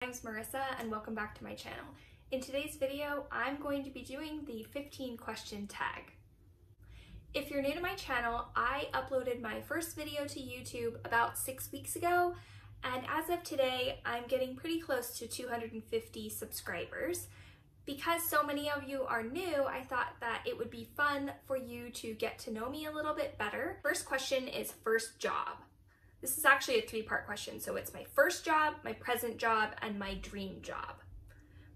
My name's Marissa and welcome back to my channel. In today's video, I'm going to be doing the 15 question tag. If you're new to my channel, I uploaded my first video to YouTube about 6 weeks ago, and as of today, I'm getting pretty close to 250 subscribers. Because so many of you are new, I thought that it would be fun for you to get to know me a little bit better. First question is first job. This is actually a three-part question, so it's my first job, my present job, and my dream job.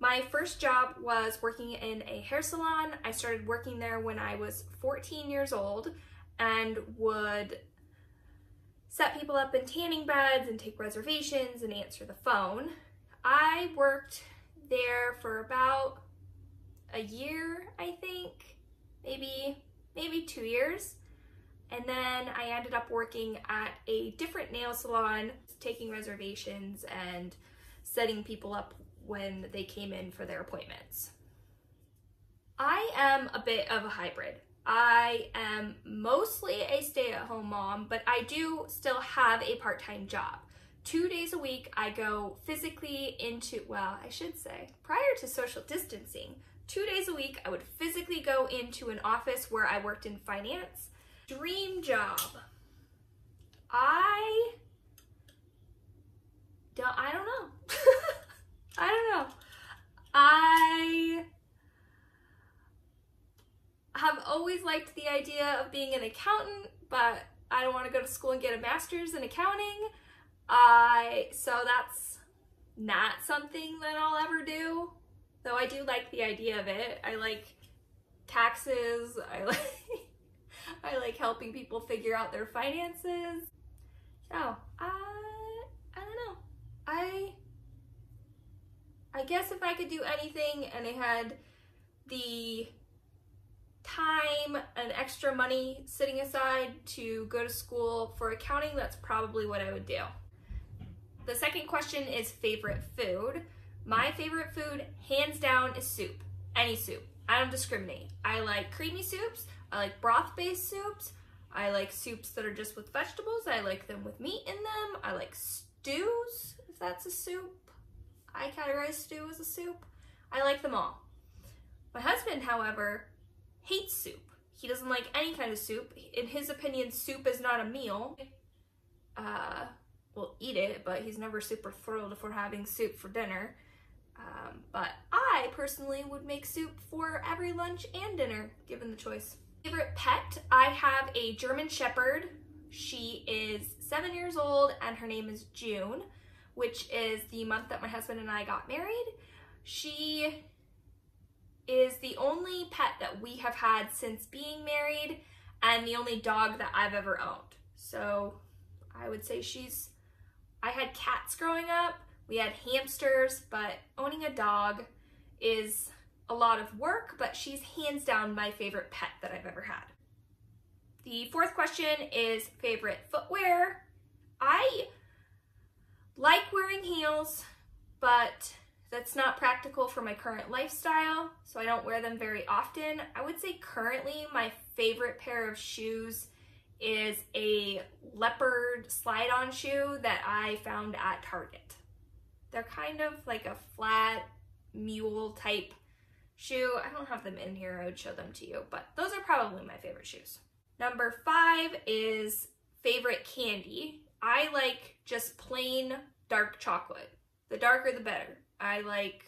My first job was working in a hair salon. I started working there when I was 14 years old and would set people up in tanning beds and take reservations and answer the phone. I worked there for about a year, I think, maybe 2 years. And then I ended up working at a different nail salon, taking reservations and setting people up when they came in for their appointments. I am a bit of a hybrid. I am mostly a stay-at-home mom, but I do still have a part-time job. 2 days a week I go physically into, well, I should say, prior to social distancing, 2 days a week I would physically go into an office where I worked in finance. Dream job. I don't know. I don't know. I have always liked the idea of being an accountant, but I don't want to go to school and get a master's in accounting. So that's not something that I'll ever do, though I do like the idea of it. I like taxes. I like helping people figure out their finances. So, I don't know. I guess if I could do anything and I had the time and extra money sitting aside to go to school for accounting, that's probably what I would do. The second question is favorite food. My favorite food, hands down, is soup. Any soup. I don't discriminate. I like creamy soups. I like broth-based soups. I like soups that are just with vegetables. I like them with meat in them. I like stews, if that's a soup. I categorize stew as a soup. I like them all. My husband, however, hates soup. He doesn't like any kind of soup. In his opinion, soup is not a meal. We'll eat it, but he's never super thrilled if we're having soup for dinner. But I personally would make soup for every lunch and dinner, given the choice. Favorite pet, I have a German Shepherd. She is 7 years old and her name is June, which is the month that my husband and I got married. She is the only pet that we have had since being married and the only dog that I've ever owned. So I would say I had cats growing up, we had hamsters, but owning a dog is a lot of work, but she's hands down my favorite pet that I've ever had. The fourth question is favorite footwear. I like wearing heels, but that's not practical for my current lifestyle, so I don't wear them very often. I would say currently my favorite pair of shoes is a leopard slide-on shoe that I found at Target. They're kind of like a flat mule type shoe. I don't have them in here, I would show them to you, but those are probably my favorite shoes. Number 5 is favorite candy. I like just plain dark chocolate. The darker the better. I like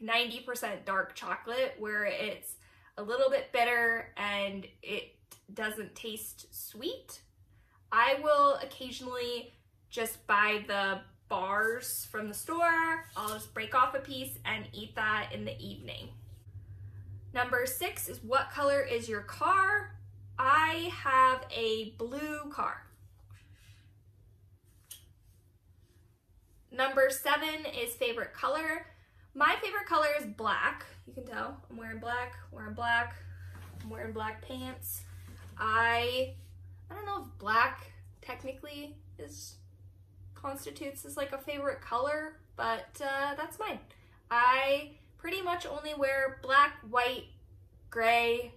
90% dark chocolate where it's a little bit bitter and it doesn't taste sweet. I will occasionally just buy the bars from the store. I'll just break off a piece and eat that in the evening. Number 6 is what color is your car? I have a blue car. Number 7 is favorite color. My favorite color is black. You can tell I'm wearing black, I'm wearing black pants. I don't know if black technically constitutes as like a favorite color, but that's mine. I pretty much only wear black, white, gray,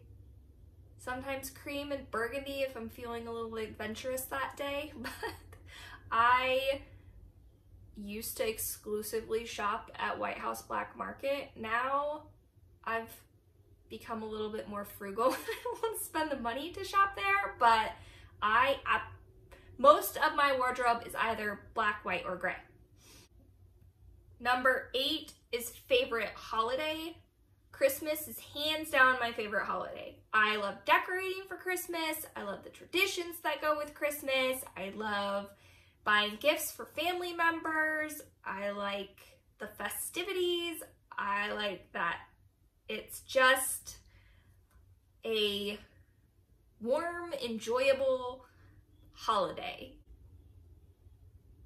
sometimes cream and burgundy if I'm feeling a little adventurous that day, but I used to exclusively shop at White House Black Market. Now I've become a little bit more frugal. I won't spend the money to shop there, but most of my wardrobe is either black, white, or gray. Number 8 is favorite holiday. Christmas is hands down my favorite holiday. I love decorating for Christmas. I love the traditions that go with Christmas. I love buying gifts for family members. I like the festivities. I like that it's just a warm, enjoyable holiday.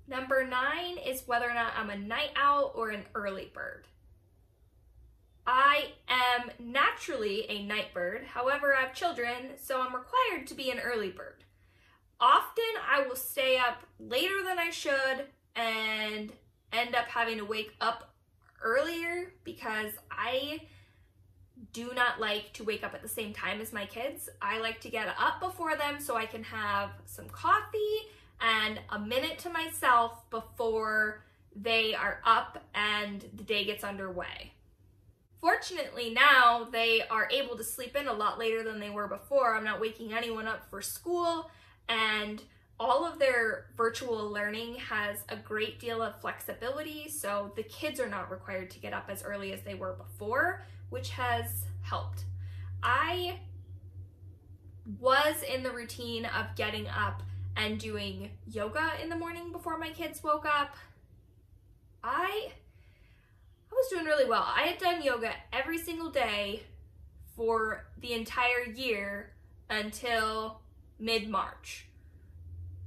Number 9 is whether or not I'm a night owl or an early bird. I am naturally a night bird. However, I have children, so I'm required to be an early bird. Often I will stay up later than I should and end up having to wake up earlier because I do not like to wake up at the same time as my kids. I like to get up before them so I can have some coffee and a minute to myself before they are up and the day gets underway. Fortunately now they are able to sleep in a lot later than they were before. I'm not waking anyone up for school, and all of their virtual learning has a great deal of flexibility, so the kids are not required to get up as early as they were before, which has helped. I was in the routine of getting up and doing yoga in the morning before my kids woke up. I was doing really well. I had done yoga every single day for the entire year until mid-March.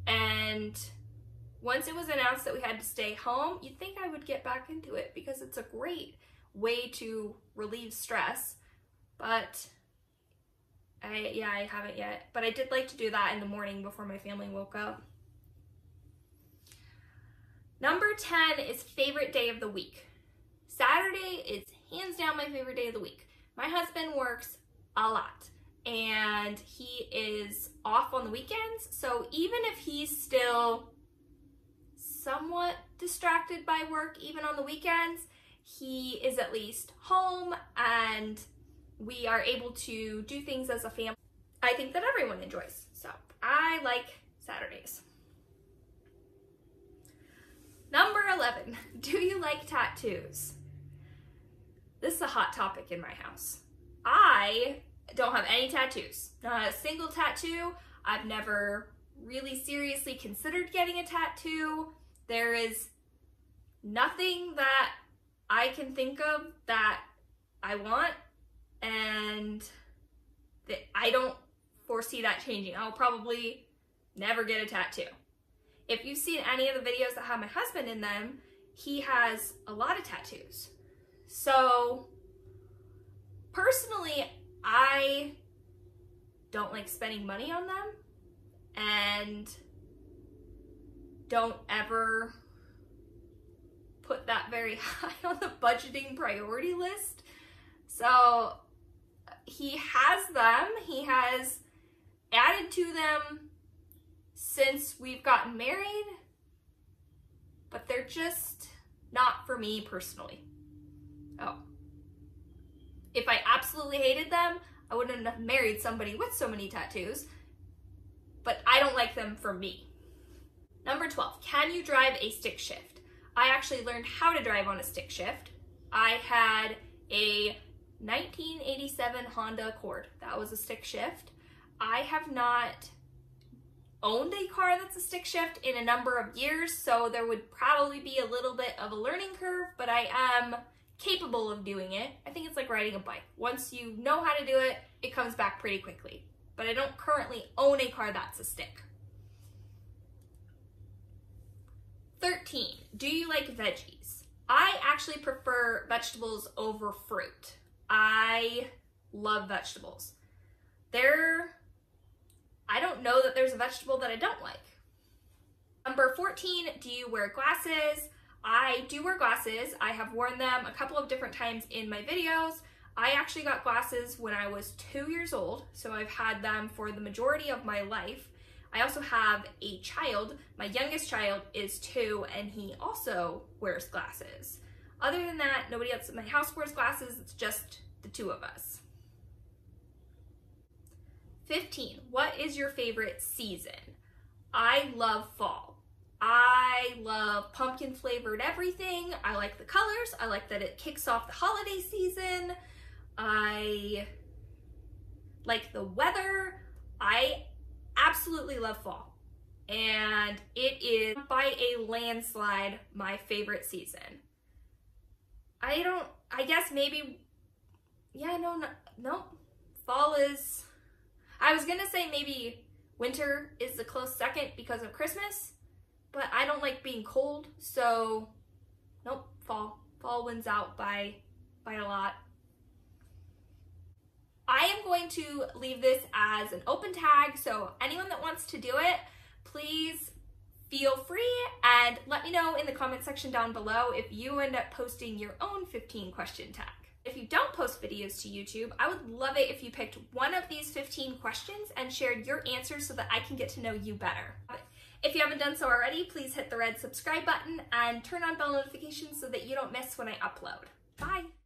And once it was announced that we had to stay home, you'd think I would get back into it because it's a great way to relieve stress. But I haven't yet. But I did like to do that in the morning before my family woke up. Number 10 is favorite day of the week. Saturday is hands down my favorite day of the week. My husband works a lot and he is off on the weekends, so even if he's still somewhat distracted by work even on the weekends, he is at least home and we are able to do things as a family I think that everyone enjoys. So I like Saturdays. Number 11, do you like tattoos? This is a hot topic in my house. I don't have any tattoos, not a single tattoo. I've never really seriously considered getting a tattoo. There is nothing that I can think of that I want, and that I don't foresee that changing. I'll probably never get a tattoo. If you've seen any of the videos that have my husband in them, he has a lot of tattoos. So personally, I don't like spending money on them and don't ever put that very high on the budgeting priority list. So he has them, he has added to them since we've gotten married, but they're just not for me personally. Oh. If I absolutely hated them, I wouldn't have married somebody with so many tattoos, but I don't like them for me. Number 12, can you drive a stick shift? I actually learned how to drive on a stick shift. I had a 1987 Honda Accord. That was a stick shift. I have not owned a car that's a stick shift in a number of years, so there would probably be a little bit of a learning curve, but I am capable of doing it. I think it's like riding a bike. Once you know how to do it, it comes back pretty quickly. But I don't currently own a car that's a stick. 13, do you like veggies? I actually prefer vegetables over fruit. I love vegetables. I don't know that there's a vegetable that I don't like. Number 14, do you wear glasses? I do wear glasses. I have worn them a couple of different times in my videos. I actually got glasses when I was 2 years old, so I've had them for the majority of my life. I also have a child. My youngest child is 2 and he also wears glasses. Other than that, nobody else in my house wears glasses. It's just the 2 of us. 15, what is your favorite season? I love fall. I love pumpkin flavored everything. I like the colors. I like that it kicks off the holiday season. I like the weather. I absolutely love fall. And it is by a landslide my favorite season. I guess maybe, yeah, no, fall is, I was gonna say maybe winter is the close second because of Christmas, but I don't like being cold, so nope, fall. Fall wins out by a lot. I am going to leave this as an open tag, so anyone that wants to do it, please feel free and let me know in the comment section down below if you end up posting your own 15 question tag. If you don't post videos to YouTube, I would love it if you picked one of these 15 questions and shared your answers so that I can get to know you better. If you haven't done so already, please hit the red subscribe button and turn on bell notifications so that you don't miss when I upload. Bye!